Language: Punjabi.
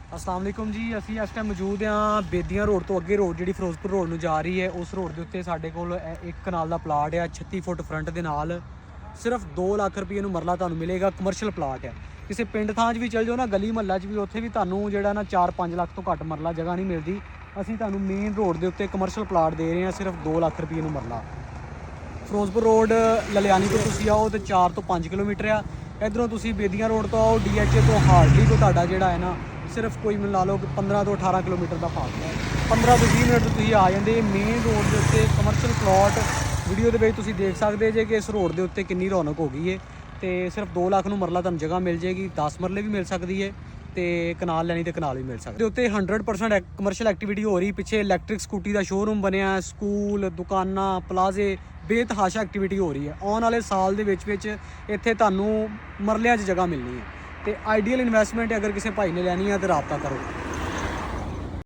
अस्सलाम वालेकुम जी। ਅਸੀਂ ਇਸ ਟਾਈਮ ਮੌਜੂਦ ਹਾਂ ਬੇਦੀਆਂ ਰੋਡ ਤੋਂ ਅੱਗੇ ਰੋਡ ਜਿਹੜੀ ਫਿਰੋਜ਼ਪੁਰ ਰੋਡ ਨੂੰ ਜਾ ਰਹੀ ਹੈ। ਉਸ ਰੋਡ ਦੇ ਉੱਤੇ ਸਾਡੇ ਕੋਲ ਇੱਕ ਕਨਾਲ ਦਾ ਪਲਾਟ ਆ 36 ਫੁੱਟ ਫਰੰਟ ਦੇ ਨਾਲ। ਸਿਰਫ 2 ਲੱਖ ਰੁਪਏ ਨੂੰ ਮਰਲਾ ਤੁਹਾਨੂੰ ਮਿਲੇਗਾ। ਕਮਰਸ਼ੀਅਲ ਪਲਾਟ ਹੈ। ਕਿਸੇ ਪਿੰਡ ਥਾਂ 'ਚ ਵੀ ਚਲ ਜਾਓ ਨਾ, ਗਲੀ ਮਹੱਲਾ 'ਚ ਵੀ, ਉੱਥੇ ਵੀ ਤੁਹਾਨੂੰ ਜਿਹੜਾ ਨਾ 4-5 ਲੱਖ ਤੋਂ ਘੱਟ ਮਰਲਾ ਜਗ੍ਹਾ ਨਹੀਂ ਮਿਲਦੀ। ਅਸੀਂ ਤੁਹਾਨੂੰ ਮੇਨ ਰੋਡ ਦੇ ਉੱਤੇ ਕਮਰਸ਼ੀਅਲ ਪਲਾਟ ਦੇ ਰਹੇ ਹਾਂ ਸਿਰਫ 2 ਲੱਖ ਰੁਪਏ ਨੂੰ ਮਰਲਾ। ਫਿਰੋਜ਼ਪੁਰ ਰੋਡ ਲਲਿਆਣੀ ਤੋਂ ਤੁਸੀਂ ਆਓ ਤੇ 4 ਤੋਂ 5 ਕਿਲੋਮੀਟਰ ਆ। ਇੱਧਰੋਂ ਤੁਸੀਂ ਬੇਦੀਆਂ ਰੋਡ ਤੋਂ ਆਓ, DHA ਤੋਂ ਹਾਰਡਲੀ ਤੋਂ ਤੁਹਾਡਾ ਜਿਹੜਾ ਹੈ ਨਾ ਸਿਰਫ ਕੋਈ ਲਾ ਲਓ ਕਿ 15 ਤੋਂ 18 ਕਿਲੋਮੀਟਰ ਦਾ ਫਾਸਲਾ ਹੈ। 15 ਤੋਂ 20 ਮਿੰਟ ਤੁਸੀਂ ਆ ਜਾਂਦੇ ਮੇਨ ਰੋਡ ਦੇ ਉੱਤੇ ਕਮਰਸ਼ੀਅਲ ਪਲਾਟ। ਵੀਡੀਓ ਦੇ ਵਿੱਚ ਤੁਸੀਂ ਦੇਖ ਸਕਦੇ ਜੇ ਕਿ ਇਸ ਰੋਡ ਦੇ ਉੱਤੇ ਕਿੰਨੀ ਰੌਣਕ ਹੋ ਗਈ ਹੈ। ਤੇ ਸਿਰਫ 2 ਲੱਖ ਨੂੰ ਮਰਲਾ ਤੁਹਾਨੂੰ ਜਗ੍ਹਾ ਮਿਲ ਜਾਏਗੀ। 10 ਮਰਲੇ ਵੀ ਮਿਲ ਸਕਦੀ ਹੈ ਤੇ ਕਨਾਲ ਲੈਣੀ ਤੇ ਕਨਾਲ ਵੀ ਮਿਲ ਸਕਦੀ। ਉੱਤੇ 100% ਕਮਰਸ਼ੀਅਲ ਐਕਟੀਵਿਟੀ ਹੋ ਰਹੀ। ਪਿੱਛੇ ਇਲੈਕਟ੍ਰਿਕ ਸਕੂਟੀ ਦਾ ਸ਼ੋਰੂਮ ਬਣਿਆ, ਸਕੂਲ, ਦੁਕਾਨਾਂ, ਪਲਾਜ਼ੇ, ਬੇਤਹਾਸ਼ਾ ਐਕਟੀਵਿਟੀ ਹੋ ਰਹੀ ਹੈ। ਆਉਣ ਵਾਲੇ ਸਾਲ ਦੇ ਵਿੱਚ ਇੱਥੇ ਤੁਹਾਨੂੰ ਮਰਲਿਆਂ 'ਚ ਜਗ੍ਹਾ ਮਿਲਣੀ ਹੈ। ਤੇ ਆਈਡੀਅਲ ਇਨਵੈਸਟਮੈਂਟ ਅਗਰ ਕਿਸੇ ਭਾਈ ਨੇ ਲੈਣੀ ਹੈ ਤਾਂ ਰਾਬਤਾ ਕਰੋ।